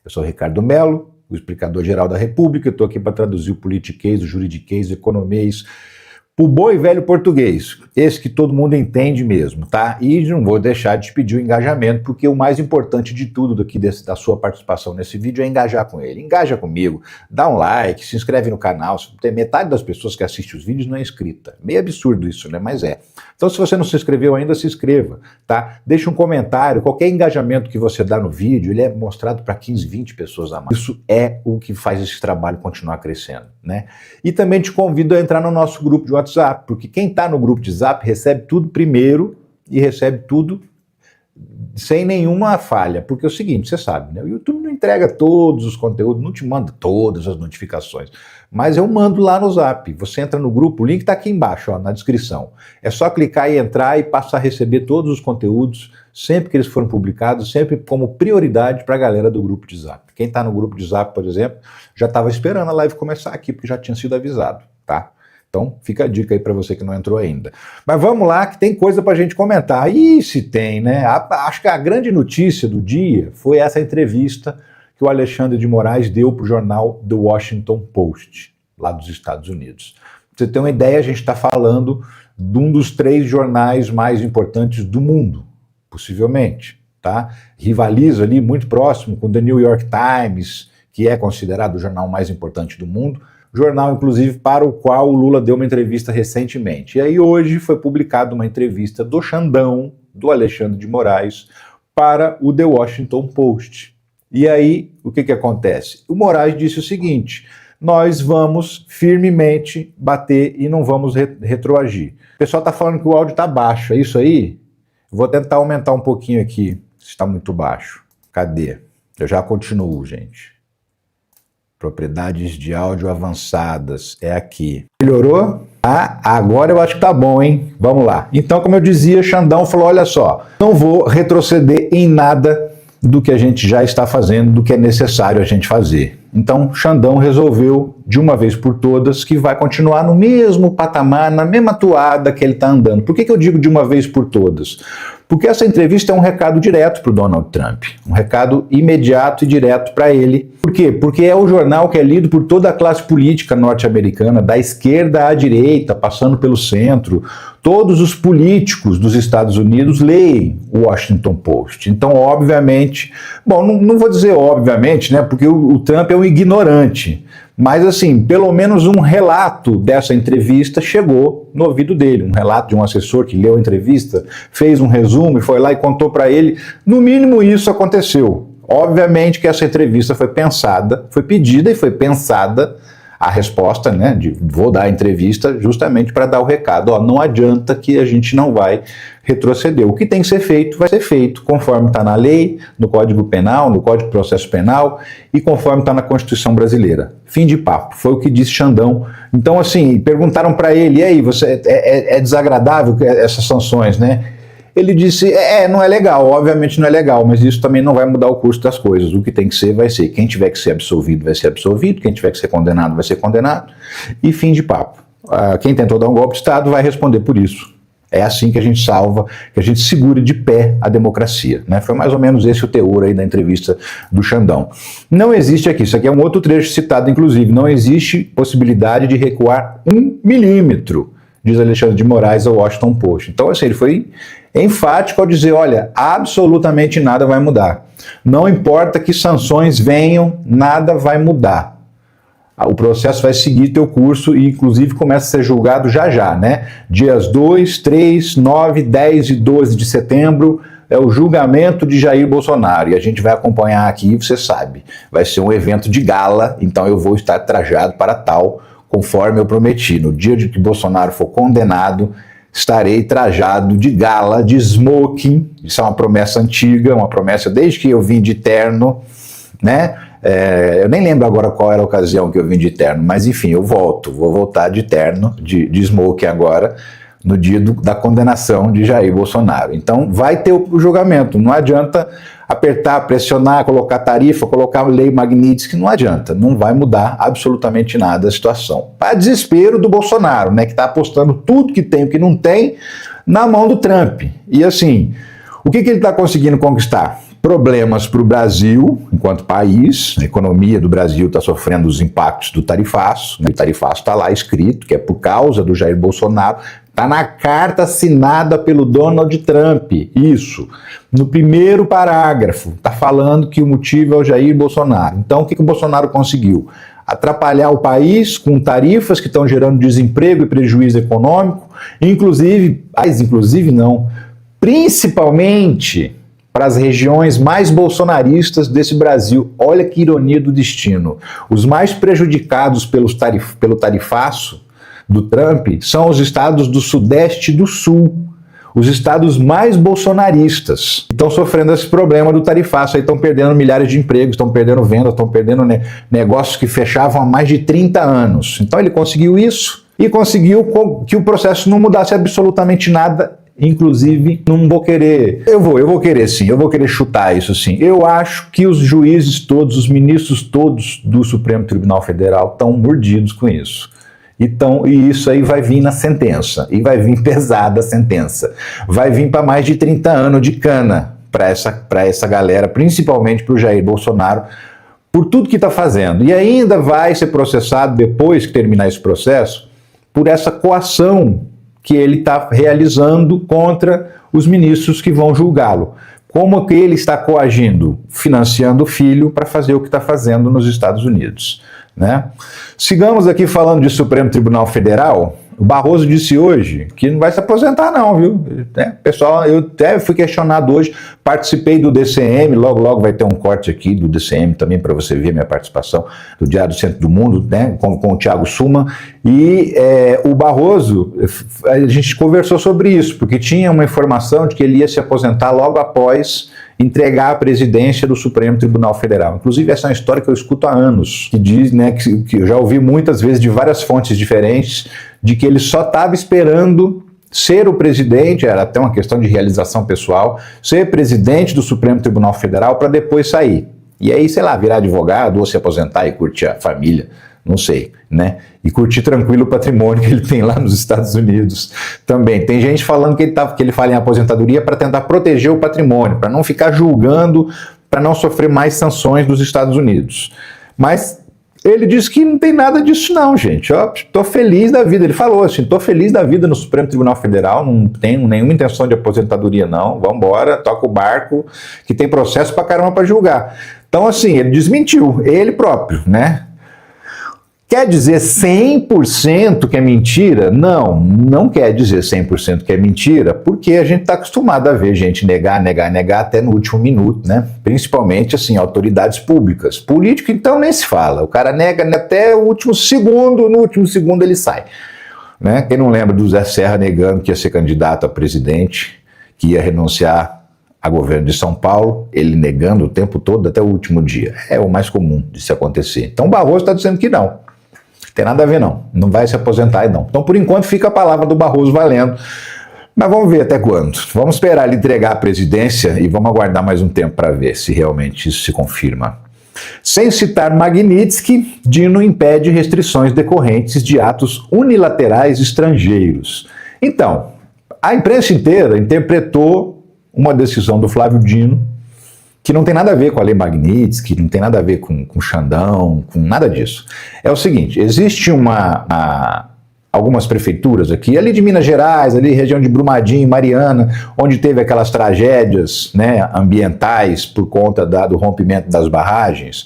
Eu sou o Ricardo Mello, o explicador-geral da República. Estou aqui para traduzir o politiquês, o juridiquês, o economês, o bom e velho português, esse que todo mundo entende mesmo, tá? E não vou deixar de te pedir o engajamento, porque o mais importante de tudo da sua participação nesse vídeo é engajar com ele. Engaja comigo, dá um like, se inscreve no canal. Tem metade das pessoas que assistem os vídeos não é inscrita. Meio absurdo isso, né? Mas é. Então, se você não se inscreveu ainda, se inscreva, tá? Deixa um comentário, qualquer engajamento que você dá no vídeo, ele é mostrado para 15, 20 pessoas a mais. Isso é o que faz esse trabalho continuar crescendo, né? E também te convido a entrar no nosso grupo de WhatsApp, porque quem está no grupo de Zap recebe tudo primeiro e recebe tudo sem nenhuma falha, porque é o seguinte, você sabe, né? O YouTube não entrega todos os conteúdos, não te manda todas as notificações, mas eu mando lá no Zap. Você entra no grupo, o link está aqui embaixo, ó, na descrição. É só clicar e entrar e passar a receber todos os conteúdos sempre que eles forem publicados, sempre como prioridade para a galera do grupo de Zap. Quem está no grupo de Zap, por exemplo, já estava esperando a live começar aqui, porque já tinha sido avisado, tá? Então, fica a dica aí para você que não entrou ainda. Mas vamos lá, que tem coisa para a gente comentar. E se tem, né? Acho que a grande notícia do dia foi essa entrevista que o Alexandre de Moraes deu para o jornal The Washington Post, lá dos Estados Unidos. Pra você ter uma ideia, a gente está falando de um dos 3 jornais mais importantes do mundo, possivelmente, tá? Rivaliza ali muito próximo com o The New York Times, que é considerado o jornal mais importante do mundo, jornal, inclusive, para o qual o Lula deu uma entrevista recentemente. E aí hoje foi publicada uma entrevista do Xandão, do Alexandre de Moraes, para o The Washington Post. E aí, o que acontece? O Moraes disse o seguinte: nós vamos firmemente bater e não vamos retroagir. O pessoal está falando que o áudio está baixo, é isso aí? Vou tentar aumentar um pouquinho aqui, se está muito baixo. Cadê? Eu já continuo, gente. Propriedades de áudio avançadas, é aqui. Melhorou? Ah, agora eu acho que tá bom, hein? Vamos lá. Então, como eu dizia, Xandão falou, olha só, não vou retroceder em nada do que a gente já está fazendo, do que é necessário a gente fazer. Então, Xandão resolveu, de uma vez por todas, que vai continuar no mesmo patamar, na mesma toada que ele está andando. Por que eu digo de uma vez por todas? Porque essa entrevista é um recado direto para o Donald Trump, um recado imediato e direto para ele. Por quê? Porque é o jornal que é lido por toda a classe política norte-americana, da esquerda à direita, passando pelo centro. Todos os políticos dos Estados Unidos leem o Washington Post. Então, obviamente, bom, não vou dizer obviamente, né, porque o Trump é um ignorante. Mas, assim, pelo menos um relato dessa entrevista chegou no ouvido dele. Um relato de um assessor que leu a entrevista, fez um resumo e foi lá e contou para ele. No mínimo isso aconteceu. Obviamente que essa entrevista foi pensada, foi pedida e foi pensada a resposta, né, vou dar a entrevista justamente para dar o recado. Ó, não adianta que a gente não vai retroceder. O que tem que ser feito vai ser feito conforme está na lei, no Código Penal, no Código de Processo Penal e conforme está na Constituição brasileira. Fim de papo. Foi o que disse Xandão. Então, assim, perguntaram para ele, e aí, você é desagradável essas sanções, né? Ele disse, não é legal, obviamente não é legal, mas isso também não vai mudar o curso das coisas. O que tem que ser, vai ser. Quem tiver que ser absolvido, vai ser absolvido. Quem tiver que ser condenado, vai ser condenado. E fim de papo. Quem tentou dar um golpe de Estado vai responder por isso. É assim que a gente salva, que a gente segure de pé a democracia, né? Foi mais ou menos esse o teor aí da entrevista do Xandão. Não existe aqui, isso aqui é um outro trecho citado, inclusive, não existe possibilidade de recuar 1 milímetro, diz Alexandre de Moraes ao Washington Post. Então, assim, ele foi enfático ao dizer, olha, absolutamente nada vai mudar. Não importa que sanções venham, nada vai mudar. O processo vai seguir teu curso e, inclusive, começa a ser julgado já, né? Dias 2, 3, 9, 10 e 12 de setembro é o julgamento de Jair Bolsonaro. E a gente vai acompanhar aqui, você sabe, vai ser um evento de gala, então eu vou estar trajado para tal, conforme eu prometi. No dia de que Bolsonaro for condenado, estarei trajado de gala, de smoking. Isso é uma promessa antiga, uma promessa desde que eu vim de terno, né? Eu nem lembro agora qual era a ocasião que eu vim de terno, mas enfim, vou voltar de terno, de smoking agora, no dia da condenação de Jair Bolsonaro. Então vai ter o julgamento, não adianta apertar, pressionar, colocar tarifa, colocar lei Magnitsky, não adianta, não vai mudar absolutamente nada a situação. Para desespero do Bolsonaro, né, que está apostando tudo que tem e o que não tem na mão do Trump. E assim, o que ele está conseguindo conquistar? problemas para o Brasil, enquanto país. A economia do Brasil está sofrendo os impactos do tarifaço, né? O tarifaço está lá escrito, que é por causa do Jair Bolsonaro. Está na carta assinada pelo Donald Trump, isso. No primeiro parágrafo, está falando que o motivo é o Jair Bolsonaro. Então, o que o Bolsonaro conseguiu? Atrapalhar o país com tarifas que estão gerando desemprego e prejuízo econômico, principalmente para as regiões mais bolsonaristas desse Brasil. Olha que ironia do destino. Os mais prejudicados pelo tarifaço do Trump são os estados do Sudeste e do Sul, os estados mais bolsonaristas. Estão sofrendo esse problema do tarifaço, aí estão perdendo milhares de empregos, estão perdendo vendas, estão perdendo negócios que fechavam há mais de 30 anos. Então ele conseguiu isso e conseguiu que o processo não mudasse absolutamente nada. Inclusive, não vou querer... Eu vou querer sim, eu vou querer chutar isso sim. Eu acho que os juízes todos, os ministros todos do Supremo Tribunal Federal estão mordidos com isso. Então, e isso aí vai vir na sentença, e vai vir pesada a sentença. Vai vir para mais de 30 anos de cana para essa galera, principalmente para o Jair Bolsonaro, por tudo que está fazendo. E ainda vai ser processado, depois que terminar esse processo, por essa coação que ele está realizando contra os ministros que vão julgá-lo. Como que ele está coagindo? Financiando o filho para fazer o que está fazendo nos Estados Unidos, né? Sigamos aqui falando de Supremo Tribunal Federal. O Barroso disse hoje que não vai se aposentar não, viu? Pessoal, eu até fui questionado hoje, participei do DCM, logo vai ter um corte aqui do DCM também para você ver minha participação do Diário do Centro do Mundo, né, com o Thiago Suma, e o Barroso, a gente conversou sobre isso, porque tinha uma informação de que ele ia se aposentar logo após entregar a presidência do Supremo Tribunal Federal. Inclusive, essa é uma história que eu escuto há anos, que diz, né, que eu já ouvi muitas vezes de várias fontes diferentes, de que ele só estava esperando ser o presidente, era até uma questão de realização pessoal, ser presidente do Supremo Tribunal Federal para depois sair. E aí, sei lá, virar advogado ou se aposentar e curtir a família, não sei, né? E curtir tranquilo o patrimônio que ele tem lá nos Estados Unidos também. Tem gente falando que ele fala em aposentadoria para tentar proteger o patrimônio, para não ficar julgando, para não sofrer mais sanções dos Estados Unidos. Mas ele disse que não tem nada disso não, gente. Eu tô feliz da vida. Ele falou assim, tô feliz da vida no Supremo Tribunal Federal, não tenho nenhuma intenção de aposentadoria não, vamos embora, toca o barco, que tem processo pra caramba para julgar. Então assim, ele desmentiu, ele próprio, né? Quer dizer 100% que é mentira? Não, não quer dizer 100% que é mentira, porque a gente está acostumado a ver gente negar até no último minuto, né? Principalmente, assim, autoridades públicas. Político, então, nem se fala. O cara nega até o último segundo, no último segundo ele sai. Né? Quem não lembra do Zé Serra negando que ia ser candidato a presidente, que ia renunciar a governo de São Paulo, ele negando o tempo todo até o último dia. É o mais comum de se acontecer. Então, o Barroso está dizendo que não. Tem nada a ver não vai se aposentar não. Então por enquanto fica a palavra do Barroso valendo, mas vamos ver até quando. Vamos esperar ele entregar a presidência e vamos aguardar mais um tempo para ver se realmente isso se confirma. Sem citar Magnitsky, Dino impede restrições decorrentes de atos unilaterais estrangeiros. Então, a imprensa inteira interpretou uma decisão do Flávio Dino que não tem nada a ver com a Lei Magnitsky, não tem nada a ver com Xandão, com nada disso. É o seguinte, existe algumas prefeituras aqui, ali de Minas Gerais, ali região de Brumadinho, Mariana, onde teve aquelas tragédias, né, ambientais por conta do rompimento das barragens.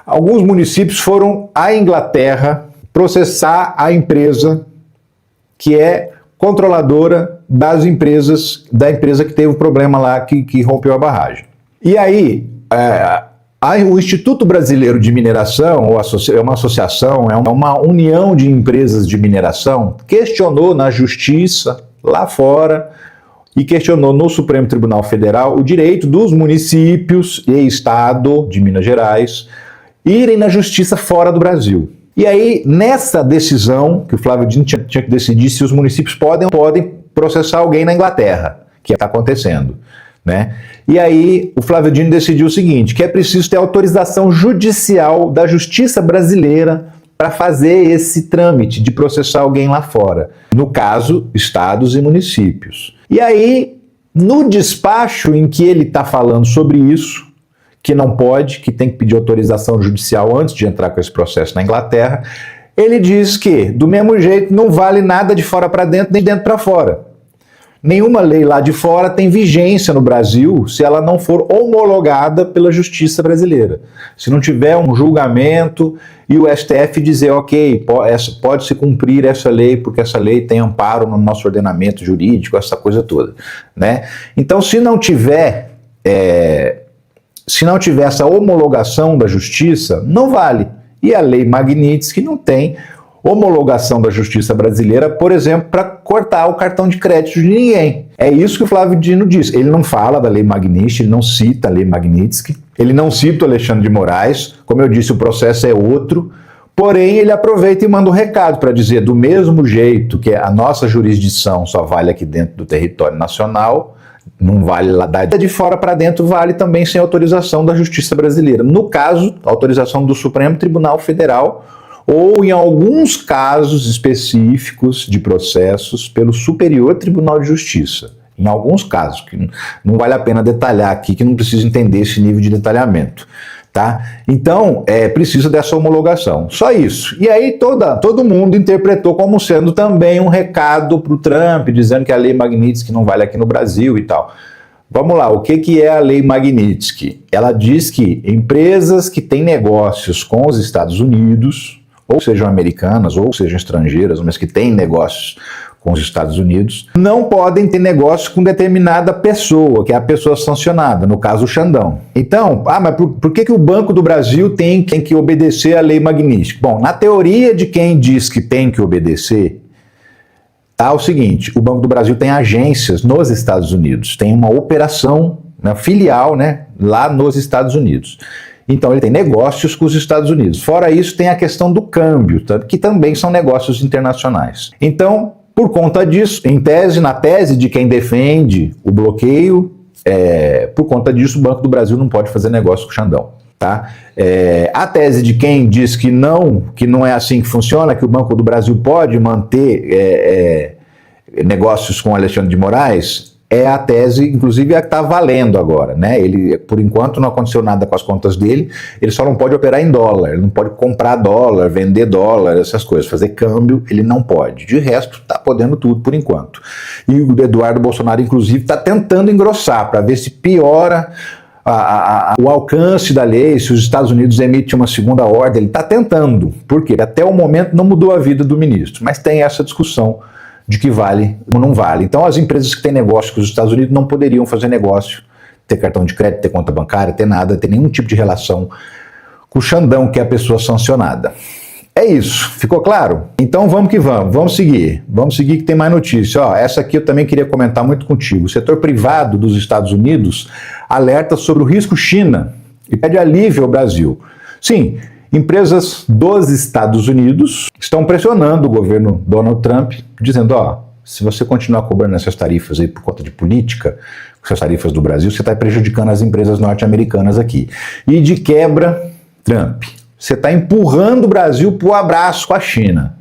Alguns municípios foram à Inglaterra processar a empresa que é controladora da empresa que teve o problema lá, que rompeu a barragem. E aí, o Instituto Brasileiro de Mineração, é uma associação, é uma união de empresas de mineração, questionou na justiça, lá fora, e questionou no Supremo Tribunal Federal o direito dos municípios e estado de Minas Gerais irem na justiça fora do Brasil. E aí, nessa decisão, que o Flávio Dino tinha que decidir se os municípios podem processar alguém na Inglaterra, que está acontecendo. Né? E aí o Flávio Dino decidiu o seguinte, que é preciso ter autorização judicial da justiça brasileira para fazer esse trâmite de processar alguém lá fora. No caso, estados e municípios. E aí No despacho em que ele está falando sobre isso, que não pode, que tem que pedir autorização judicial antes de entrar com esse processo na Inglaterra, ele diz que, do mesmo jeito, não vale nada de fora para dentro nem dentro para fora. Nenhuma lei lá de fora tem vigência no Brasil se ela não for homologada pela justiça brasileira. Se não tiver um julgamento e o STF dizer, ok, pode-se cumprir essa lei porque essa lei tem amparo no nosso ordenamento jurídico, essa coisa toda, né? Então, se não tiver essa homologação da justiça, não vale. E a lei Magnitsky não tem homologação da justiça brasileira, por exemplo, para cortar o cartão de crédito de ninguém. É isso que o Flávio Dino diz. Ele não fala da lei Magnitsky, ele não cita a lei Magnitsky, ele não cita o Alexandre de Moraes. Como eu disse, o processo é outro. Porém, ele aproveita e manda um recado para dizer, do mesmo jeito que a nossa jurisdição só vale aqui dentro do território nacional, não vale lá de fora para dentro, vale também sem autorização da justiça brasileira. No caso, autorização do Supremo Tribunal Federal, ou em alguns casos específicos de processos pelo Superior Tribunal de Justiça. Em alguns casos, que não vale a pena detalhar aqui, que não precisa entender esse nível de detalhamento. Tá? Então, precisa dessa homologação. Só isso. E aí todo mundo interpretou como sendo também um recado para o Trump, dizendo que a lei Magnitsky não vale aqui no Brasil e tal. Vamos lá, o que é a lei Magnitsky? Ela diz que empresas que têm negócios com os Estados Unidos, ou sejam americanas, ou sejam estrangeiras, mas que têm negócios com os Estados Unidos, não podem ter negócio com determinada pessoa, que é a pessoa sancionada, no caso o Xandão. Então, mas por que o Banco do Brasil tem que obedecer à lei Magnitsky? Bom, na teoria de quem diz que tem que obedecer, tá o seguinte, o Banco do Brasil tem agências nos Estados Unidos, tem uma operação, uma filial, né, lá nos Estados Unidos. Então ele tem negócios com os Estados Unidos. Fora isso, tem a questão do câmbio, que também são negócios internacionais. Então, por conta disso, na tese de quem defende o bloqueio, por conta disso o Banco do Brasil não pode fazer negócio com o Xandão. Tá? A tese de quem diz que não é assim que funciona, que o Banco do Brasil pode manter negócios com Alexandre de Moraes, é a tese, inclusive, a que está valendo agora, né? Ele, por enquanto, não aconteceu nada com as contas dele, ele só não pode operar em dólar, ele não pode comprar dólar, vender dólar, essas coisas, fazer câmbio, ele não pode. De resto, está podendo tudo por enquanto. E o Eduardo Bolsonaro, inclusive, está tentando engrossar para ver se piora o alcance da lei, se os Estados Unidos emitem uma segunda ordem. Ele está tentando, porque até o momento não mudou a vida do ministro, mas tem essa discussão de que vale ou não vale. Então as empresas que têm negócio com os Estados Unidos não poderiam fazer negócio, ter cartão de crédito, ter conta bancária, ter nada, ter nenhum tipo de relação com o Xandão, que é a pessoa sancionada. É isso, ficou claro? Então vamos que vamos seguir que tem mais notícia. Essa aqui eu também queria comentar muito contigo. O setor privado dos Estados Unidos alerta sobre o risco China e pede alívio ao Brasil. Sim, empresas dos Estados Unidos estão pressionando o governo Donald Trump, dizendo, se você continuar cobrando essas tarifas aí por conta de política, essas tarifas do Brasil, você está prejudicando as empresas norte-americanas aqui. E de quebra, Trump, você está empurrando o Brasil para o abraço com a China.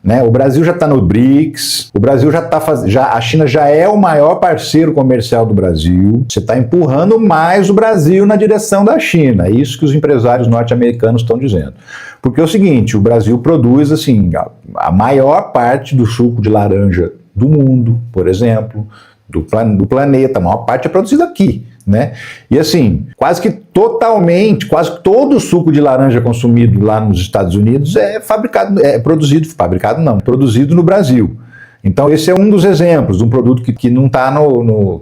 Né? O Brasil já está no BRICS, o Brasil a China já é o maior parceiro comercial do Brasil, você está empurrando mais o Brasil na direção da China, é isso que os empresários norte-americanos estão dizendo. Porque é o seguinte, o Brasil produz assim, a maior parte do suco de laranja do mundo, por exemplo, do planeta, a maior parte é produzida aqui. Né? E assim, quase todo o suco de laranja consumido lá nos Estados Unidos produzido no Brasil. Então esse é um dos exemplos de um produto que não está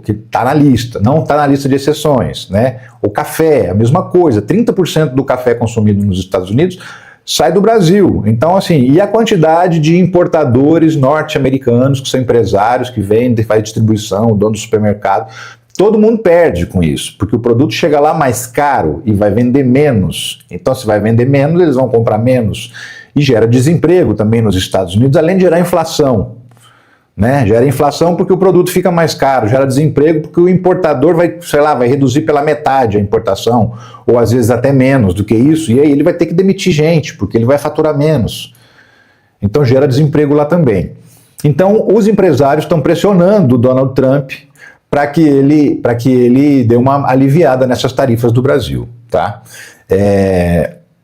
que está na lista, não está na lista de exceções, né? O café, a mesma coisa, 30% do café consumido nos Estados Unidos sai do Brasil. Então assim, e a quantidade de importadores norte-americanos, que são empresários que vendem, faz distribuição, dono do supermercado, todo mundo perde com isso, porque o produto chega lá mais caro e vai vender menos. Então, se vai vender menos, eles vão comprar menos. E gera desemprego também nos Estados Unidos, além de gerar inflação. Né? Gera inflação porque o produto fica mais caro, gera desemprego porque o importador vai reduzir pela metade a importação, ou às vezes até menos do que isso, e aí ele vai ter que demitir gente, porque ele vai faturar menos. Então, gera desemprego lá também. Então, os empresários estão pressionando o Donald Trump para que ele dê uma aliviada nessas tarifas do Brasil, tá?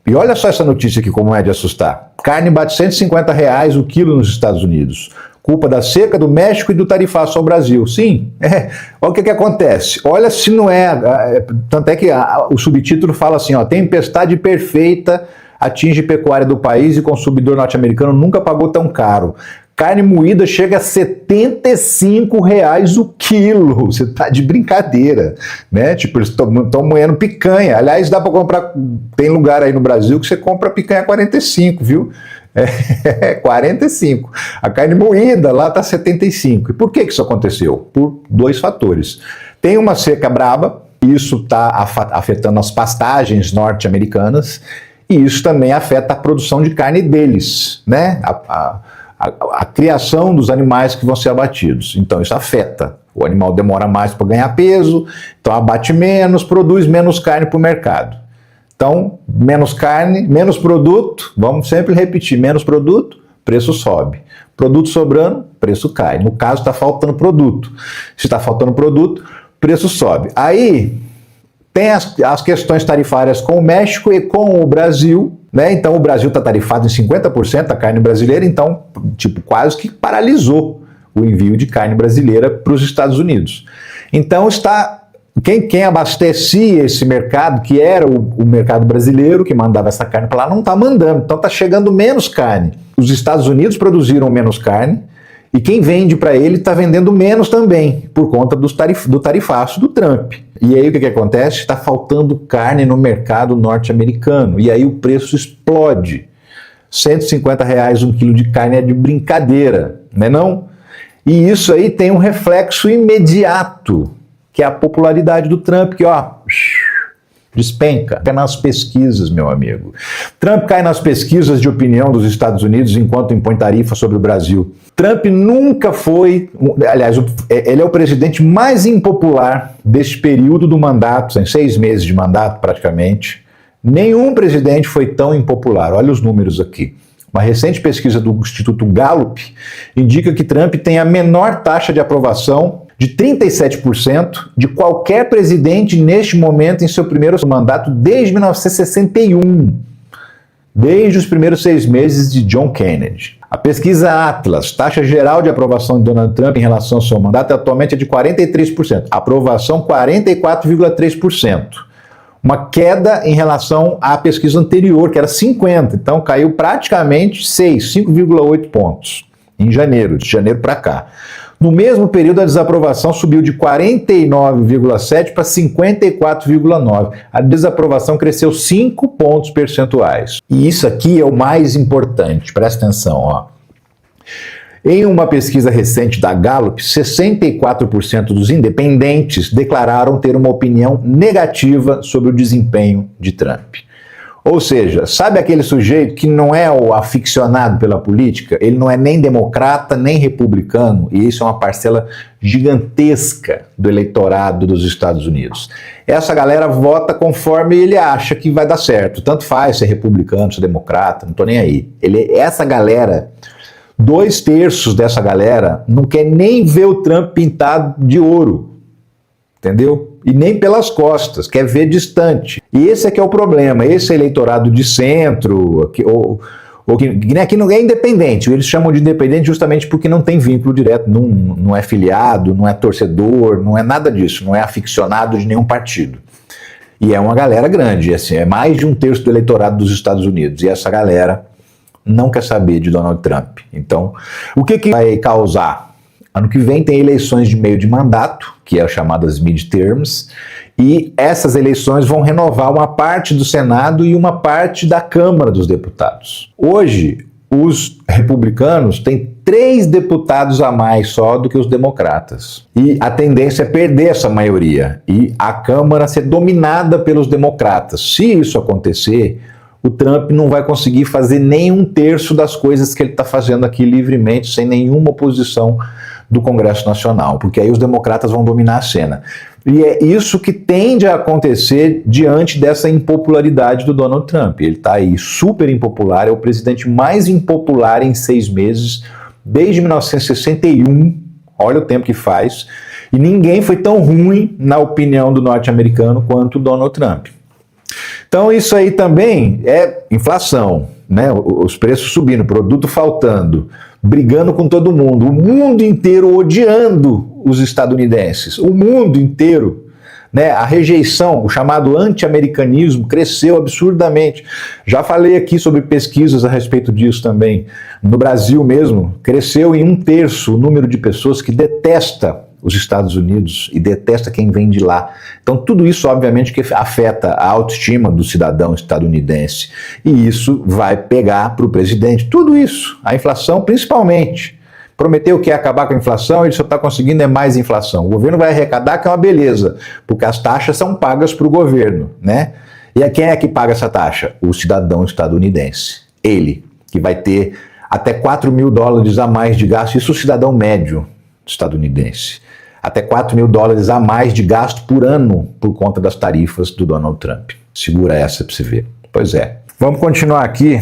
E olha só essa notícia aqui, como é de assustar. Carne bate R$ 150 o quilo nos Estados Unidos. Culpa da seca do México e do tarifaço ao Brasil. Sim, olha o que acontece. Olha se não é... Tanto é que o subtítulo fala assim, ó, tempestade perfeita atinge pecuária do país e consumidor norte-americano nunca pagou tão caro. Carne moída chega a R$ 75 o quilo. Você tá de brincadeira, né? Tipo, eles estão moendo picanha. Aliás, dá para comprar... Tem lugar aí no Brasil que você compra picanha a 45, viu? 45. A carne moída lá tá 75. E por que isso aconteceu? Por dois fatores. Tem uma seca braba, isso está afetando as pastagens norte-americanas, e isso também afeta a produção de carne deles, né? A criação dos animais que vão ser abatidos. Então isso afeta. O animal demora mais para ganhar peso, então abate menos, produz menos carne para o mercado. Então, menos carne, menos produto, vamos sempre repetir, menos produto, preço sobe. Produto sobrando, preço cai. No caso, está faltando produto. Se está faltando produto, preço sobe. Aí, tem as questões tarifárias com o México e com o Brasil, né? Então, o Brasil está tarifado em 50% da carne brasileira, então, tipo, quase que paralisou o envio de carne brasileira para os Estados Unidos. Então, quem abastecia esse mercado, que era o mercado brasileiro, que mandava essa carne para lá, não está mandando. Então está chegando menos carne. Os Estados Unidos produziram menos carne e quem vende para ele está vendendo menos também, por conta do tarifaço do Trump. E aí o que acontece? Está faltando carne no mercado norte-americano. E aí o preço explode. R$ 150 um quilo de carne é de brincadeira, né não? E isso aí tem um reflexo imediato, que é a popularidade do Trump, que ó, despenca. Cai nas pesquisas, meu amigo. Trump cai nas pesquisas de opinião dos Estados Unidos enquanto impõe tarifa sobre o Brasil. Trump nunca foi, aliás, ele é o presidente mais impopular deste período do mandato, tem 6 meses de mandato praticamente. Nenhum presidente foi tão impopular. Olha os números aqui. Uma recente pesquisa do Instituto Gallup indica que Trump tem a menor taxa de aprovação de 37% de qualquer presidente neste momento em seu primeiro mandato desde 1961, desde os primeiros 6 meses de John Kennedy. A pesquisa Atlas, taxa geral de aprovação de Donald Trump em relação ao seu mandato, atualmente é de 43%, aprovação 44,3%. Uma queda em relação à pesquisa anterior, que era 50%, então caiu praticamente 5,8 pontos em janeiro, de janeiro para cá. No mesmo período, a desaprovação subiu de 49,7% para 54,9%. A desaprovação cresceu 5 pontos percentuais. E isso aqui é o mais importante, presta atenção, ó. Em uma pesquisa recente da Gallup, 64% dos independentes declararam ter uma opinião negativa sobre o desempenho de Trump. Ou seja, sabe aquele sujeito que não é o aficionado pela política? Ele não é nem democrata, nem republicano, e isso é uma parcela gigantesca do eleitorado dos Estados Unidos. Essa galera vota conforme ele acha que vai dar certo. Tanto faz ser republicano, ser democrata, não tô nem aí. Essa galera, 2/3 dessa galera não quer nem ver o Trump pintado de ouro. Entendeu? E nem pelas costas, quer ver distante. E esse é que é o problema, esse eleitorado de centro, que não é independente, eles chamam de independente justamente porque não tem vínculo direto, não é filiado, não é torcedor, não é nada disso, não é aficionado de nenhum partido. E é uma galera grande, assim, é mais de 1/3 do eleitorado dos Estados Unidos, e essa galera não quer saber de Donald Trump. Então, o que vai causar? Ano que vem tem eleições de meio de mandato, que é as chamadas midterms, e essas eleições vão renovar uma parte do Senado e uma parte da Câmara dos Deputados. Hoje, os republicanos têm 3 deputados a mais só do que os democratas. E a tendência é perder essa maioria e a Câmara ser dominada pelos democratas. Se isso acontecer, o Trump não vai conseguir fazer nem 1/3 das coisas que ele está fazendo aqui livremente, sem nenhuma oposição do Congresso Nacional, porque aí os democratas vão dominar a cena. E é isso que tende a acontecer diante dessa impopularidade do Donald Trump. Ele está aí super impopular, é o presidente mais impopular em 6 meses, desde 1961, olha o tempo que faz, E ninguém foi tão ruim, na opinião do norte-americano, quanto o Donald Trump. Então isso aí também é inflação, né? Os preços subindo, produto faltando, brigando com todo mundo, o mundo inteiro odiando os estadunidenses, o mundo inteiro, né? A rejeição, o chamado anti-americanismo cresceu absurdamente. Já falei aqui sobre pesquisas a respeito disso também. No Brasil mesmo, cresceu em 1/3 o número de pessoas que detesta os Estados Unidos e detesta quem vem de lá. Então tudo isso obviamente que afeta a autoestima do cidadão estadunidense e isso vai pegar para o presidente, tudo isso, a inflação principalmente. Prometeu que ia acabar com a inflação, ele só está conseguindo é mais inflação. O governo vai arrecadar, que é uma beleza, porque as taxas são pagas para o governo, né? E quem é que paga essa taxa? O cidadão estadunidense. Ele, que vai ter até $4.000 a mais de gasto, isso o cidadão médio estadunidense. Até $4.000 a mais de gasto por ano por conta das tarifas do Donald Trump. Segura essa para você ver. Pois é. Vamos continuar aqui.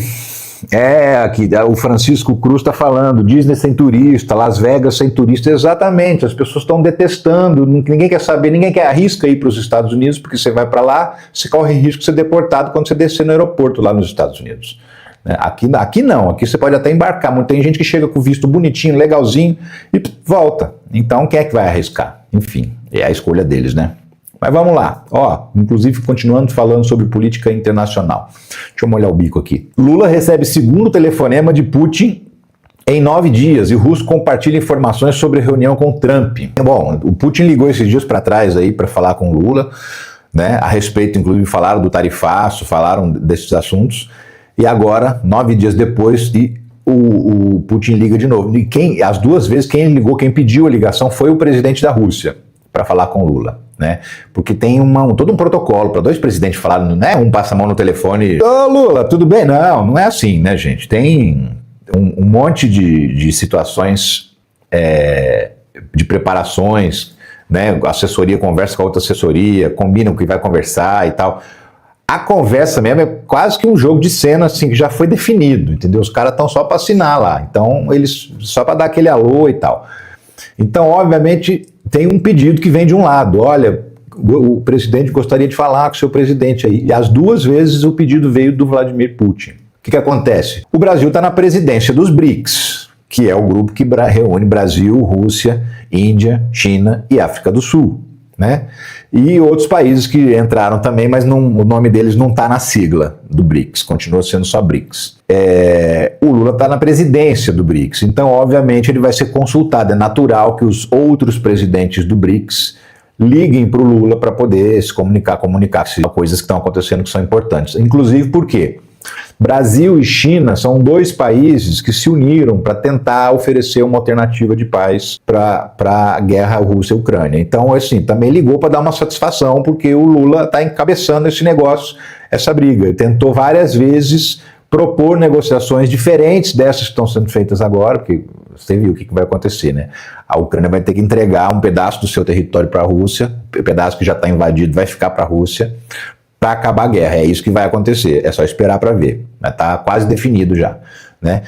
Aqui o Francisco Cruz está falando, Disney sem turista, Las Vegas sem turista, exatamente, as pessoas estão detestando, ninguém quer saber, ninguém quer arrisca ir para os Estados Unidos, porque você vai para lá, você corre risco de ser deportado quando você descer no aeroporto lá nos Estados Unidos. Aqui não, aqui você pode até embarcar, mas tem gente que chega com o visto bonitinho, legalzinho e volta. Então quem é que vai arriscar? Enfim, é a escolha deles, né? Mas vamos lá, inclusive continuando falando sobre política internacional. Deixa eu molhar o bico aqui. Lula recebe segundo telefonema de Putin em 9 dias e o russo compartilha informações sobre reunião com Trump. Bom, o Putin ligou esses dias para trás aí para falar com Lula, né? A respeito, inclusive falaram do tarifaço, falaram desses assuntos. E agora, 9 dias depois, o Putin liga de novo. E as duas vezes quem ligou, quem pediu a ligação foi o presidente da Rússia para falar com Lula, né? Porque tem todo um protocolo para 2 presidentes falarem, não é um passa a mão no telefone, ô Lula, tudo bem? Não é assim, né, gente? Tem um monte de situações, de preparações, né? A assessoria conversa com a outra assessoria, combina o que vai conversar e tal. A conversa mesmo é quase que um jogo de cena, assim, que já foi definido, entendeu? Os caras estão só para assinar lá, então eles só para dar aquele alô e tal. Então, obviamente, tem um pedido que vem de um lado, olha, o presidente gostaria de falar com o seu presidente aí, e as 2 vezes o pedido veio do Vladimir Putin. O que acontece? O Brasil está na presidência dos BRICS, que é o grupo que reúne Brasil, Rússia, Índia, China e África do Sul, né? E outros países que entraram também, mas o nome deles não está na sigla do BRICS, continua sendo só BRICS. O Lula está na presidência do BRICS, então obviamente ele vai ser consultado, é natural que os outros presidentes do BRICS liguem para o Lula para poder se comunicar coisas que estão acontecendo que são importantes, inclusive porque Brasil e China são 2 países que se uniram para tentar oferecer uma alternativa de paz para a guerra Rússia-Ucrânia. Então, assim, também ligou para dar uma satisfação, porque o Lula está encabeçando esse negócio, essa briga. Ele tentou várias vezes propor negociações diferentes dessas que estão sendo feitas agora, porque você viu o que vai acontecer, né? A Ucrânia vai ter que entregar um pedaço do seu território para a Rússia, o pedaço que já está invadido vai ficar para a Rússia, para acabar a guerra. É isso que vai acontecer, é só esperar para ver. Está quase definido já, né?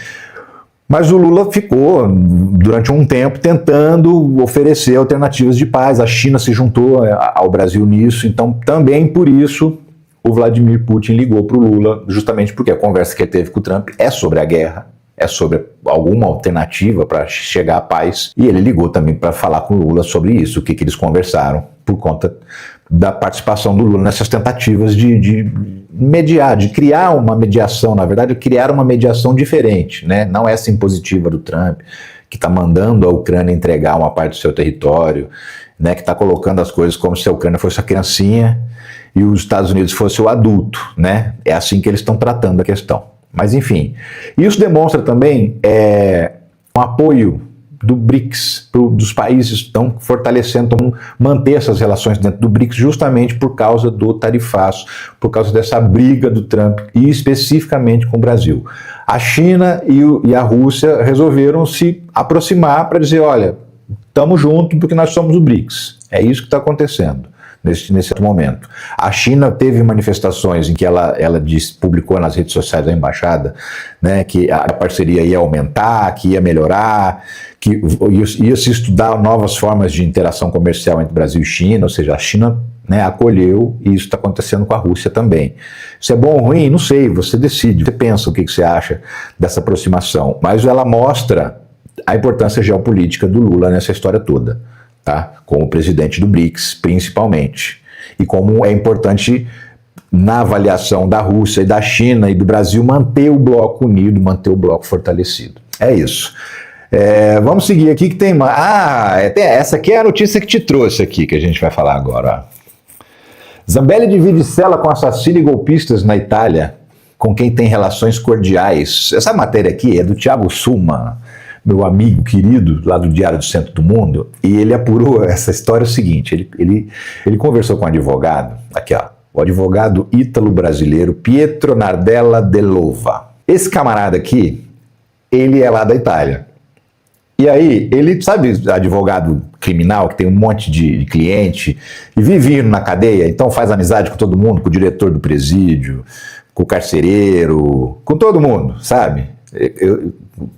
Mas o Lula ficou, durante um tempo, tentando oferecer alternativas de paz. A China se juntou ao Brasil nisso, então também por isso o Vladimir Putin ligou para o Lula, justamente porque a conversa que ele teve com o Trump é sobre a guerra, é sobre alguma alternativa para chegar à paz, e ele ligou também para falar com o Lula sobre isso, o que eles conversaram, por conta da participação do Lula nessas tentativas de mediar, de criar uma mediação, na verdade, criar uma mediação diferente, né? Não essa impositiva do Trump, que está mandando a Ucrânia entregar uma parte do seu território, né? Que está colocando as coisas como se a Ucrânia fosse a criancinha e os Estados Unidos fosse o adulto, né? É assim que eles estão tratando a questão. Mas, enfim, isso demonstra também um apoio do BRICS, dos países estão fortalecendo, estão manter essas relações dentro do BRICS justamente por causa do tarifaço, por causa dessa briga do Trump e especificamente com o Brasil. A China e a Rússia resolveram se aproximar para dizer, olha, estamos juntos porque nós somos o BRICS, é isso que está acontecendo. nesse momento. A China teve manifestações em que ela publicou nas redes sociais da embaixada, né, que a parceria ia aumentar, que ia melhorar, que ia se estudar novas formas de interação comercial entre Brasil e China, ou seja, a China, né, acolheu, e isso está acontecendo com a Rússia também. Isso é bom ou ruim? Não sei, você decide, você pensa o que você acha dessa aproximação, mas ela mostra a importância geopolítica do Lula nessa história toda, tá? Como presidente do BRICS, principalmente, e como é importante na avaliação da Rússia e da China e do Brasil manter o bloco unido, manter o bloco fortalecido. É isso. Vamos seguir aqui que tem mais. Essa aqui é a notícia que te trouxe aqui, que a gente vai falar agora. Zambelli divide cela com assassino e golpistas na Itália, com quem tem relações cordiais. Essa matéria aqui é do Thiago Suma, meu amigo querido, lá do Diário do Centro do Mundo, e ele apurou essa história o seguinte, ele conversou com um advogado, aqui ó, o advogado ítalo-brasileiro Pietro Nardella Dell'Ova. Esse camarada aqui, ele é lá da Itália. E aí, ele, sabe, advogado criminal, que tem um monte de cliente, e vive indo na cadeia, então faz amizade com todo mundo, com o diretor do presídio, com o carcereiro, com todo mundo, sabe?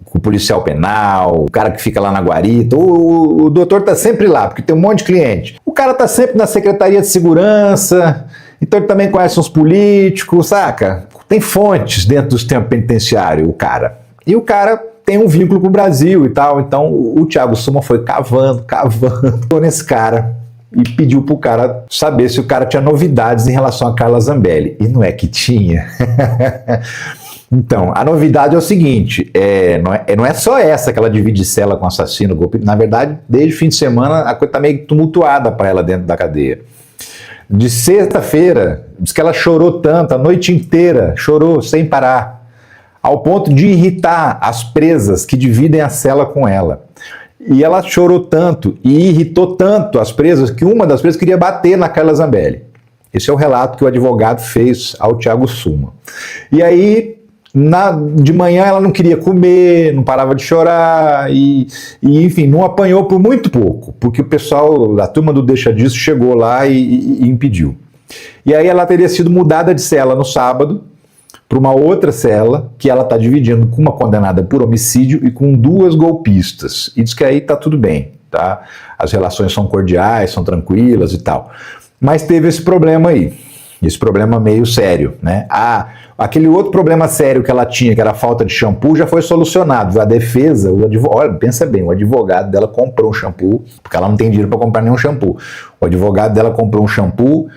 Com o policial penal, o cara que fica lá na guarita, o doutor tá sempre lá, porque tem um monte de cliente. O cara tá sempre na Secretaria de Segurança, então ele também conhece uns políticos, saca? Tem fontes dentro do sistema penitenciário, o cara. E o cara tem um vínculo com o Brasil e tal, então o Thiago Suma foi cavando nesse cara e pediu pro cara saber se o cara tinha novidades em relação a Carla Zambelli. E não é que tinha. Então, a novidade é o seguinte, não é só essa que ela divide cela com assassino, golpe. Na verdade, desde o fim de semana, a coisa tá meio tumultuada para ela dentro da cadeia. De sexta-feira, diz que ela chorou tanto, a noite inteira, chorou sem parar, ao ponto de irritar as presas que dividem a cela com ela. E ela chorou tanto e irritou tanto as presas que uma das presas queria bater na Carla Zambelli. Esse é o relato que o advogado fez ao Thiago Suma. E aí, de manhã ela não queria comer, não parava de chorar e enfim, não apanhou por muito pouco, porque o pessoal, a turma do Deixa Disso chegou lá e impediu. E aí ela teria sido mudada de cela no sábado para uma outra cela que ela está dividindo com uma condenada por homicídio e com 2 golpistas. E diz que aí está tudo bem, tá? As relações são cordiais, são tranquilas e tal. Mas teve esse problema aí, esse problema meio sério, né? Aquele outro problema sério que ela tinha, que era a falta de shampoo, já foi solucionado. A defesa, olha, pensa bem, o advogado dela comprou um shampoo, porque ela não tem dinheiro para comprar nenhum shampoo. O advogado dela comprou um shampoo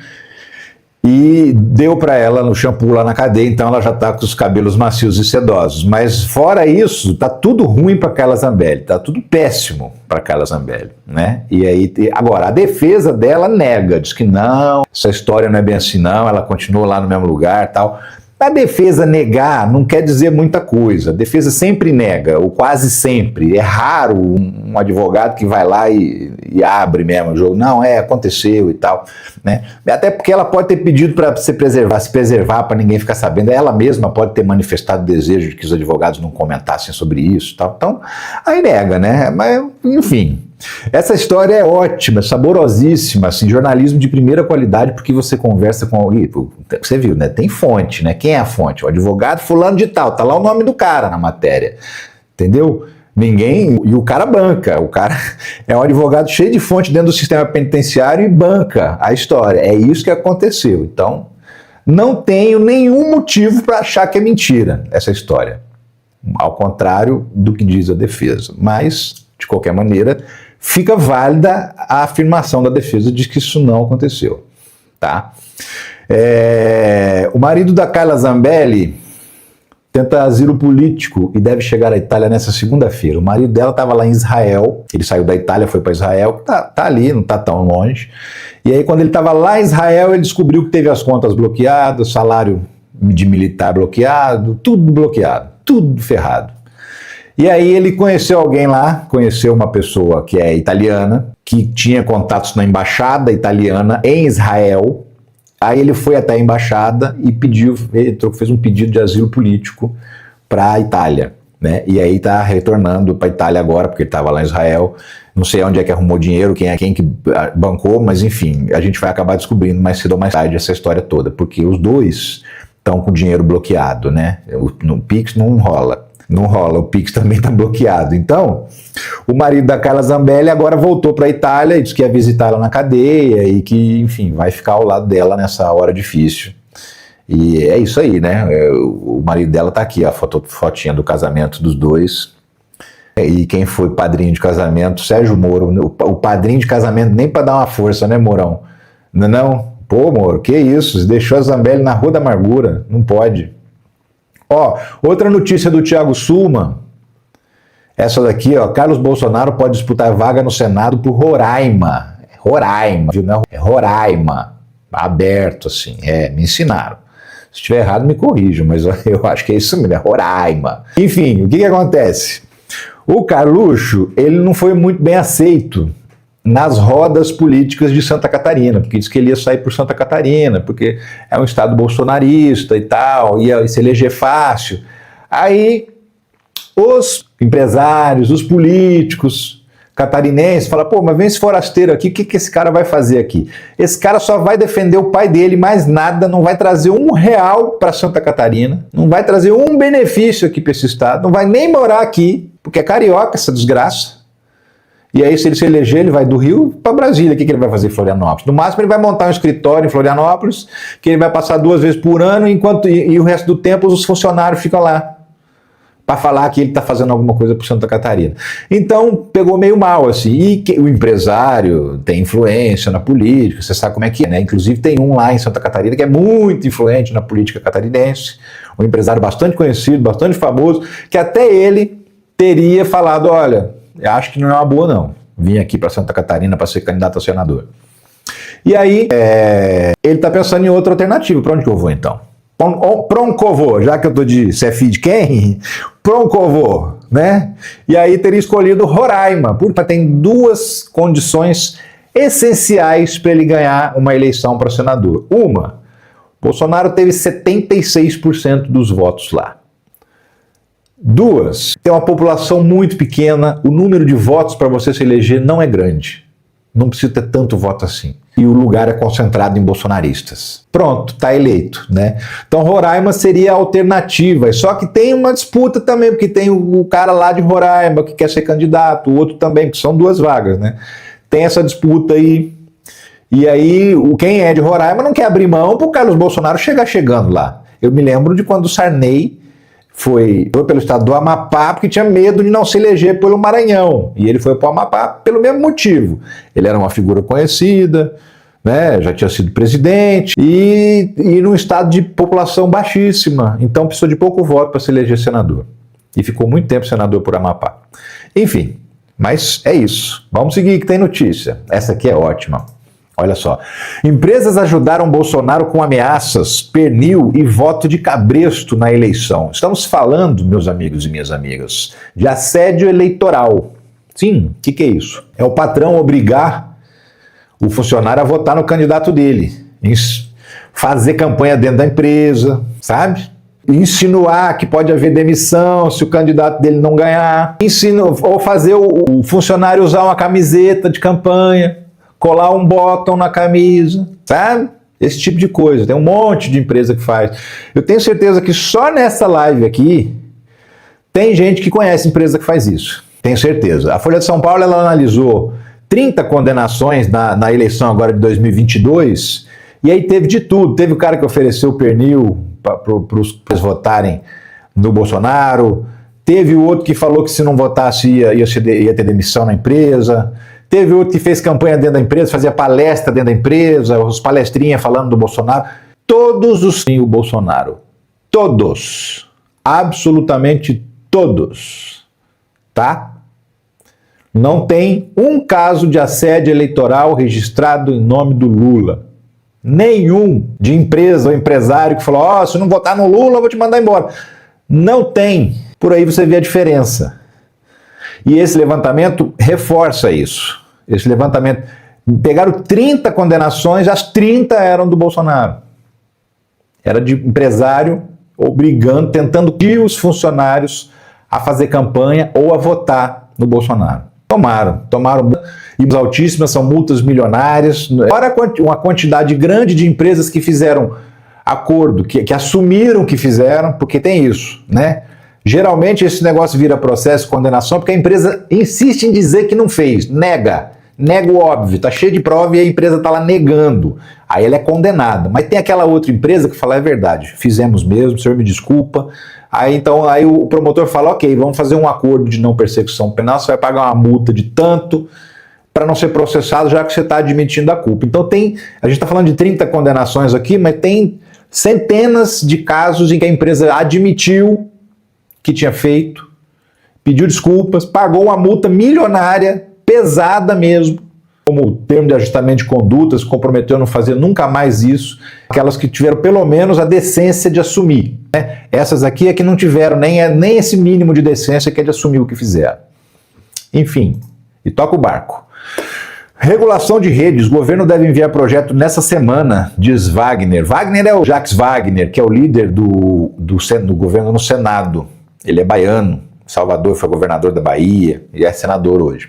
e deu para ela no shampoo lá na cadeia, então ela já está com os cabelos macios e sedosos. Mas fora isso, tá tudo ruim para Carla Zambelli, tá tudo péssimo para Carla Zambelli, né? E aí, agora, a defesa dela nega, diz que não, essa história não é bem assim não, ela continua lá no mesmo lugar e tal. A defesa negar não quer dizer muita coisa, a defesa sempre nega, ou quase sempre. É raro um advogado que vai lá e abre mesmo o jogo. Não, aconteceu e tal, né? Até porque ela pode ter pedido para se preservar para ninguém ficar sabendo. Ela mesma pode ter manifestado desejo de que os advogados não comentassem sobre isso e tal. Então, aí nega, né? Mas, enfim. Essa história é ótima, saborosíssima, assim, jornalismo de primeira qualidade, porque você conversa com alguém, você viu, né? Tem fonte, né? Quem é a fonte? O advogado fulano de tal, tá lá o nome do cara na matéria, entendeu? E o cara banca, o cara é um advogado cheio de fonte dentro do sistema penitenciário e banca a história, é isso que aconteceu. Então, não tenho nenhum motivo para achar que é mentira essa história, ao contrário do que diz a defesa, mas, de qualquer maneira, fica válida a afirmação da defesa de que isso não aconteceu, tá? O marido da Carla Zambelli tenta asilo político e deve chegar à Itália nessa segunda-feira. O marido dela estava lá em Israel, ele saiu da Itália, foi para Israel, que tá ali, não está tão longe. E aí, quando ele estava lá em Israel, ele descobriu que teve as contas bloqueadas, salário de militar bloqueado, tudo bloqueado, tudo ferrado. E aí ele conheceu alguém lá, conheceu uma pessoa que é italiana, que tinha contatos na embaixada italiana em Israel. Aí ele foi até a embaixada e fez um pedido de asilo político para a Itália, né? E aí tá retornando para a Itália agora, porque ele estava lá em Israel. Não sei onde é que arrumou dinheiro, quem que bancou, mas enfim, a gente vai acabar descobrindo mais cedo ou mais tarde essa história toda, porque os dois estão com o dinheiro bloqueado, né? O Pix não rola. Não rola, o Pix também está bloqueado. Então, o marido da Carla Zambelli agora voltou para a Itália e disse que ia visitar ela na cadeia e que, enfim, vai ficar ao lado dela nessa hora difícil. E é isso aí, né? O marido dela tá aqui, a fotinha do casamento dos dois. E quem foi padrinho de casamento? Sérgio Moro. O padrinho de casamento nem para dar uma força, né, Mourão? Não? Pô, Moro, que isso? Você deixou a Zambelli na Rua da Amargura. Não pode. Ó, outra notícia do Thiago Sulman. Essa daqui, ó. Carlos Bolsonaro pode disputar vaga no Senado por Roraima. Roraima, viu? Não é Roraima. Aberto, assim. Me ensinaram. Se estiver errado, me corrijam, mas eu acho que é isso mesmo, é Roraima. Enfim, o que acontece? O Carluxo, ele não foi muito bem aceito nas rodas políticas de Santa Catarina, porque disse que ele ia sair por Santa Catarina, porque é um estado bolsonarista e tal, ia se eleger fácil. Aí, os empresários, os políticos catarinenses falam, pô, mas vem esse forasteiro aqui, o que esse cara vai fazer aqui? Esse cara só vai defender o pai dele, mais nada, não vai trazer R$1 para Santa Catarina, não vai trazer um benefício aqui para esse estado, não vai nem morar aqui, porque é carioca essa desgraça. E aí, se ele se eleger, ele vai do Rio para Brasília. O que ele vai fazer em Florianópolis? No máximo, ele vai montar um escritório em Florianópolis, que ele vai passar 2 vezes por ano, e o resto do tempo os funcionários ficam lá para falar que ele está fazendo alguma coisa por Santa Catarina. Então, pegou meio mal, assim. E o empresário tem influência na política, você sabe como é que é, né? Inclusive, tem um lá em Santa Catarina que é muito influente na política catarinense, um empresário bastante conhecido, bastante famoso, que até ele teria falado, olha, eu acho que não é uma boa não, vim aqui para Santa Catarina para ser candidato a senador. E aí, ele está pensando em outra alternativa. Para onde que eu vou então? Para onde que eu vou? Já que eu estou de CFI de quem? Para onde que eu vou? Né? E aí teria escolhido Roraima, porque tem 2 condições essenciais para ele ganhar uma eleição para senador. Uma, Bolsonaro teve 76% dos votos lá. 2, tem uma população muito pequena, o número de votos para você se eleger não é grande. Não precisa ter tanto voto assim. E o lugar é concentrado em bolsonaristas. Pronto, tá eleito, né? Então Roraima seria a alternativa. Só que tem uma disputa também, porque tem o cara lá de Roraima que quer ser candidato, o outro também, porque são 2 vagas, né? Tem essa disputa aí. E aí, quem é de Roraima não quer abrir mão para o Carlos Bolsonaro chegar chegando lá. Eu me lembro de quando o Sarney foi pelo estado do Amapá porque tinha medo de não se eleger pelo Maranhão. E ele foi para o Amapá pelo mesmo motivo. Ele era uma figura conhecida, né, já tinha sido presidente e num estado de população baixíssima. Então precisou de pouco voto para se eleger senador. E ficou muito tempo senador por Amapá. Enfim, mas é isso. Vamos seguir que tem notícia. Essa aqui é ótima. Olha só, empresas ajudaram Bolsonaro com ameaças, pernil e voto de cabresto na eleição. Estamos falando, meus amigos e minhas amigas, de assédio eleitoral. Sim, o que é isso? É o patrão obrigar o funcionário a votar no candidato dele, fazer campanha dentro da empresa, sabe? Insinuar que pode haver demissão se o candidato dele não ganhar, ou fazer o funcionário usar uma camiseta de campanha, colar um bottom na camisa, sabe? Esse tipo de coisa. Tem um monte de empresa que faz. Eu tenho certeza que só nessa live aqui tem gente que conhece empresa que faz isso. Tenho certeza. A Folha de São Paulo, ela analisou 30 condenações na eleição agora de 2022 e aí teve de tudo. Teve o cara que ofereceu o pernil para os votarem no Bolsonaro, teve o outro que falou que se não votasse ia ter demissão na empresa. Teve outro que fez campanha dentro da empresa, fazia palestra dentro da empresa, os palestrinhas falando do Bolsonaro. Todos os o Bolsonaro. Todos. Absolutamente todos. Tá? Não tem um caso de assédio eleitoral registrado em nome do Lula. Nenhum de empresa ou empresário que falou, se não votar no Lula, eu vou te mandar embora. Não tem. Por aí você vê a diferença. E esse levantamento reforça isso. Esse levantamento, pegaram 30 condenações, as 30 eram do Bolsonaro. Era de empresário obrigando, tentando que os funcionários a fazer campanha ou a votar no Bolsonaro. Tomaram e altíssimas, são multas milionárias. Agora uma quantidade grande de empresas que fizeram acordo, que assumiram que fizeram, porque tem isso, né? Geralmente esse negócio vira processo, condenação, porque a empresa insiste em dizer que não fez, nega o óbvio, tá cheio de prova e a empresa tá lá negando. Aí ela é condenada. Mas tem aquela outra empresa que fala, é verdade, fizemos mesmo, o senhor me desculpa. Aí o promotor fala, ok, vamos fazer um acordo de não persecução penal, você vai pagar uma multa de tanto para não ser processado, já que você está admitindo a culpa. Então a gente está falando de 30 condenações aqui, mas tem centenas de casos em que a empresa admitiu que tinha feito, pediu desculpas, pagou uma multa milionária, pesada mesmo, como termo de ajustamento de conduta, se comprometeu a não fazer nunca mais isso, aquelas que tiveram pelo menos a decência de assumir, né? Essas aqui é que não tiveram nem esse mínimo de decência que é de assumir o que fizeram. Enfim, e toca o barco. Regulação de redes. O governo deve enviar projeto nessa semana, diz Wagner. Wagner é o Jacques Wagner, que é o líder do governo no Senado. Ele é baiano, Salvador, foi governador da Bahia e é senador hoje.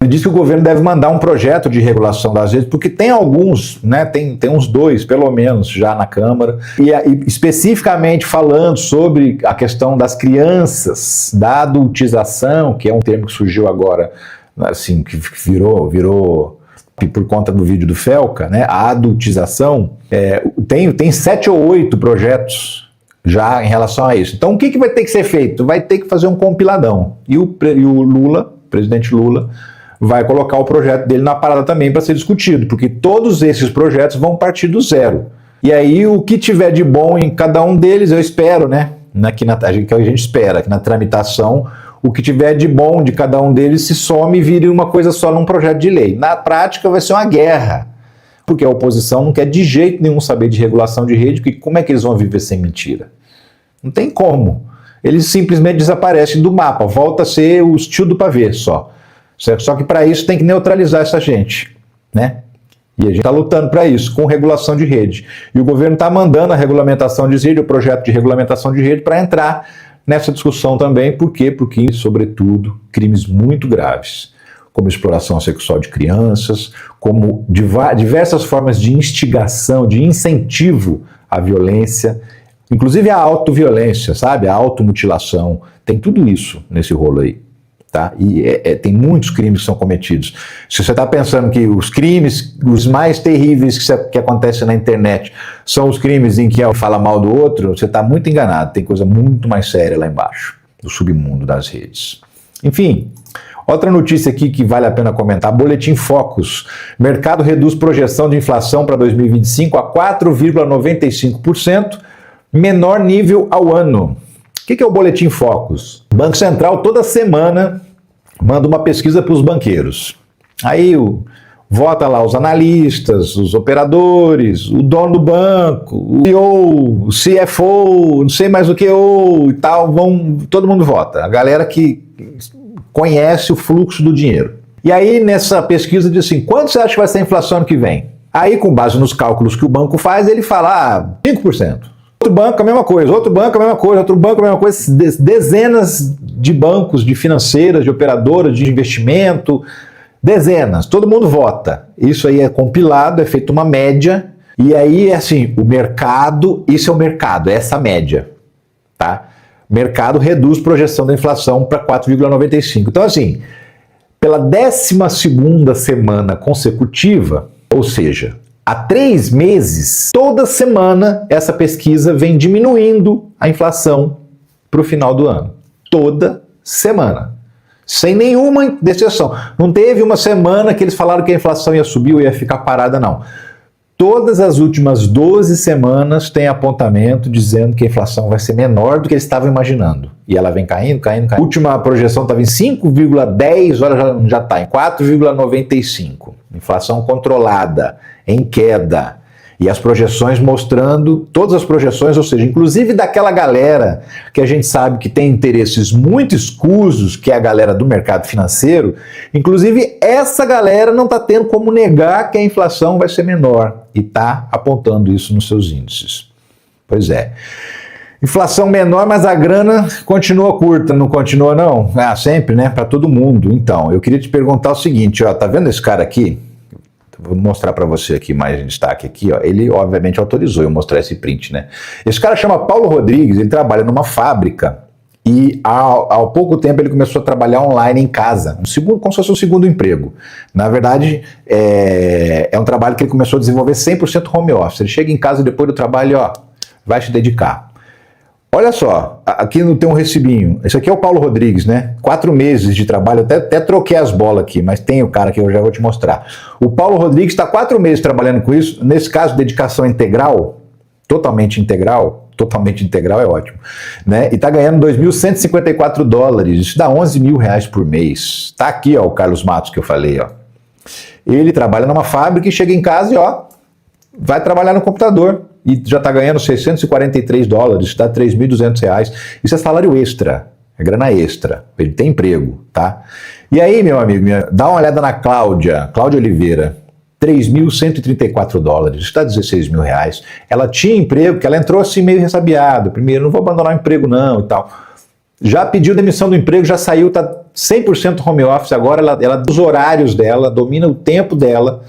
Ele diz que o governo deve mandar um projeto de regulação das redes, porque tem alguns, né, tem uns 2, pelo menos, já na Câmara, e especificamente falando sobre a questão das crianças, da adultização, que é um termo que surgiu agora, assim, que virou por conta do vídeo do Felca, né, a adultização, tem 7 ou 8 projetos já em relação a isso. Então o que vai ter que ser feito? Vai ter que fazer um compiladão. E o Lula, presidente Lula, vai colocar o projeto dele na parada também para ser discutido, porque todos esses projetos vão partir do zero. E aí o que tiver de bom em cada um deles, eu espero, né, que a gente espera, que na tramitação, o que tiver de bom de cada um deles se some e vire uma coisa só num projeto de lei. Na prática vai ser uma guerra, porque a oposição não quer de jeito nenhum saber de regulação de rede, porque como é que eles vão viver sem mentira? Não tem como. Eles simplesmente desaparecem do mapa, volta a ser os tio do pavê só. Só que para isso tem que neutralizar essa gente, né? E a gente está lutando para isso, com regulação de rede. E o governo está mandando a regulamentação de rede, o projeto de regulamentação de rede, para entrar nessa discussão também. Por quê? Porque, sobretudo, crimes muito graves, como exploração sexual de crianças, como diversas formas de instigação, de incentivo à violência, inclusive a autoviolência, sabe? A automutilação, tem tudo isso nesse rolo aí. Tá? E tem muitos crimes que são cometidos. Se você está pensando que os crimes, os mais terríveis que acontecem na internet, são os crimes em que um fala mal do outro, você está muito enganado. Tem coisa muito mais séria lá embaixo, do submundo das redes. Enfim, outra notícia aqui que vale a pena comentar, Boletim Focus. Mercado reduz projeção de inflação para 2025 a 4,95%, menor nível ao ano. O que é o Boletim Focus? O Banco Central toda semana manda uma pesquisa para os banqueiros. Aí vota lá os analistas, os operadores, o dono do banco, o CEO, o CFO, não sei mais o que e tal, todo mundo vota. A galera que conhece o fluxo do dinheiro. E aí nessa pesquisa diz assim, quanto você acha que vai ser a inflação ano que vem? Aí com base nos cálculos que o banco faz, ele fala 5%. Outro banco a mesma coisa, outro banco a mesma coisa, outro banco a mesma coisa, dezenas de bancos, de financeiras, de operadoras, de investimento, dezenas, todo mundo vota. Isso aí é compilado, é feita uma média, e aí é assim, o mercado, isso é o mercado, é essa média, tá? Mercado reduz projeção da inflação para 4,95. Então assim, pela 12ª semana consecutiva, ou seja, há 3 meses, toda semana, essa pesquisa vem diminuindo a inflação para o final do ano. Toda semana. Sem nenhuma exceção. Não teve uma semana que eles falaram que a inflação ia subir ou ia ficar parada, não. Todas as últimas 12 semanas tem apontamento dizendo que a inflação vai ser menor do que eles estavam imaginando. E ela vem caindo. A última projeção estava em 5,10, olha, já está em 4,95. Inflação controlada, em queda. E as projeções mostrando, todas as projeções, ou seja, inclusive daquela galera que a gente sabe que tem interesses muito escusos, que é a galera do mercado financeiro, inclusive essa galera não está tendo como negar que a inflação vai ser menor e está apontando isso nos seus índices. Pois é. Inflação menor, mas a grana continua curta, não continua não? Ah, sempre, né? Para todo mundo. Então, eu queria te perguntar o seguinte, ó, tá vendo esse cara aqui? Vou mostrar para você aqui mais em destaque aqui, ó. Ele obviamente autorizou eu mostrar esse print, né? Esse cara chama Paulo Rodrigues, ele trabalha numa fábrica e há pouco tempo ele começou a trabalhar online em casa, como se fosse um segundo emprego. Na verdade, é um trabalho que ele começou a desenvolver 100% home office. Ele chega em casa depois do trabalho, ó, vai se dedicar. Olha só, aqui não tem um recibinho. Esse aqui é o Paulo Rodrigues, né? 4 meses de trabalho, até troquei as bolas aqui, mas tem o cara que eu já vou te mostrar. O Paulo Rodrigues está 4 meses trabalhando com isso. Nesse caso, dedicação integral, totalmente integral é ótimo, né? E está ganhando $2.154. Isso dá R$11 mil por mês. Tá aqui, ó, o Carlos Matos que eu falei, ó. Ele trabalha numa fábrica e chega em casa e, ó, vai trabalhar no computador. E já está ganhando $643, dá R$3.200. Isso é salário extra, é grana extra. Ele tem emprego, tá? E aí, meu amigo, dá uma olhada na Cláudia Oliveira, $3.134, isso dá R$16 mil. Ela tinha emprego, que ela entrou assim meio ressabiada. Primeiro, não vou abandonar o emprego não e tal. Já pediu demissão do emprego, já saiu, tá 100% home office agora, ela dos horários dela, domina o tempo dela.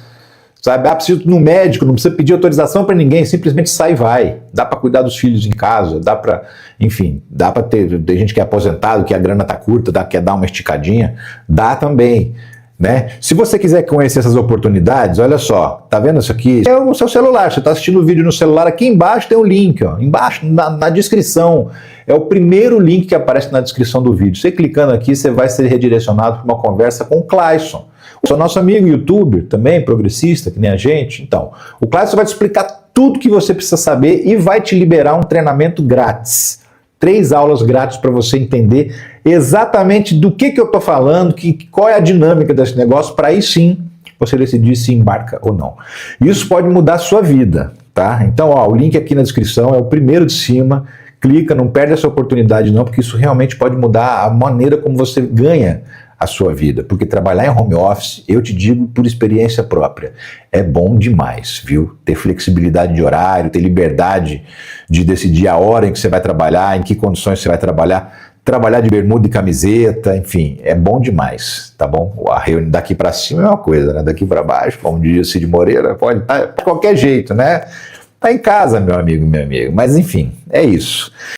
Sabe? Ah, preciso ir no médico, não precisa pedir autorização para ninguém, simplesmente sai e vai. Dá para cuidar dos filhos em casa, dá para, enfim, dá para ter gente que é aposentado, que a grana tá curta, quer dar uma esticadinha, dá também, né? Se você quiser conhecer essas oportunidades, olha só, tá vendo isso aqui? É o seu celular, você tá assistindo o vídeo no celular, aqui embaixo tem um link, ó, embaixo, na descrição, é o primeiro link que aparece na descrição do vídeo. Você clicando aqui, você vai ser redirecionado para uma conversa com o Clayson. Sou nosso amigo youtuber, também progressista, que nem a gente. Então, o Clayson vai te explicar tudo que você precisa saber e vai te liberar um treinamento grátis. 3 aulas grátis para você entender exatamente do que eu estou falando, qual é a dinâmica desse negócio, para aí sim você decidir se embarca ou não. Isso pode mudar a sua vida, tá? Então, ó, o link aqui na descrição é o primeiro de cima. Clica, não perde essa oportunidade não, porque isso realmente pode mudar a maneira como você ganha a sua vida, porque trabalhar em home office, eu te digo por experiência própria, é bom demais, viu? Ter flexibilidade de horário, ter liberdade de decidir a hora em que você vai trabalhar, em que condições você vai trabalhar de bermuda e camiseta, enfim, é bom demais, tá bom? A reunião daqui para cima é uma coisa, né? Daqui para baixo, como diz Cid Moreira, pode estar de qualquer jeito, né? Tá em casa, meu amigo, mas enfim, é isso.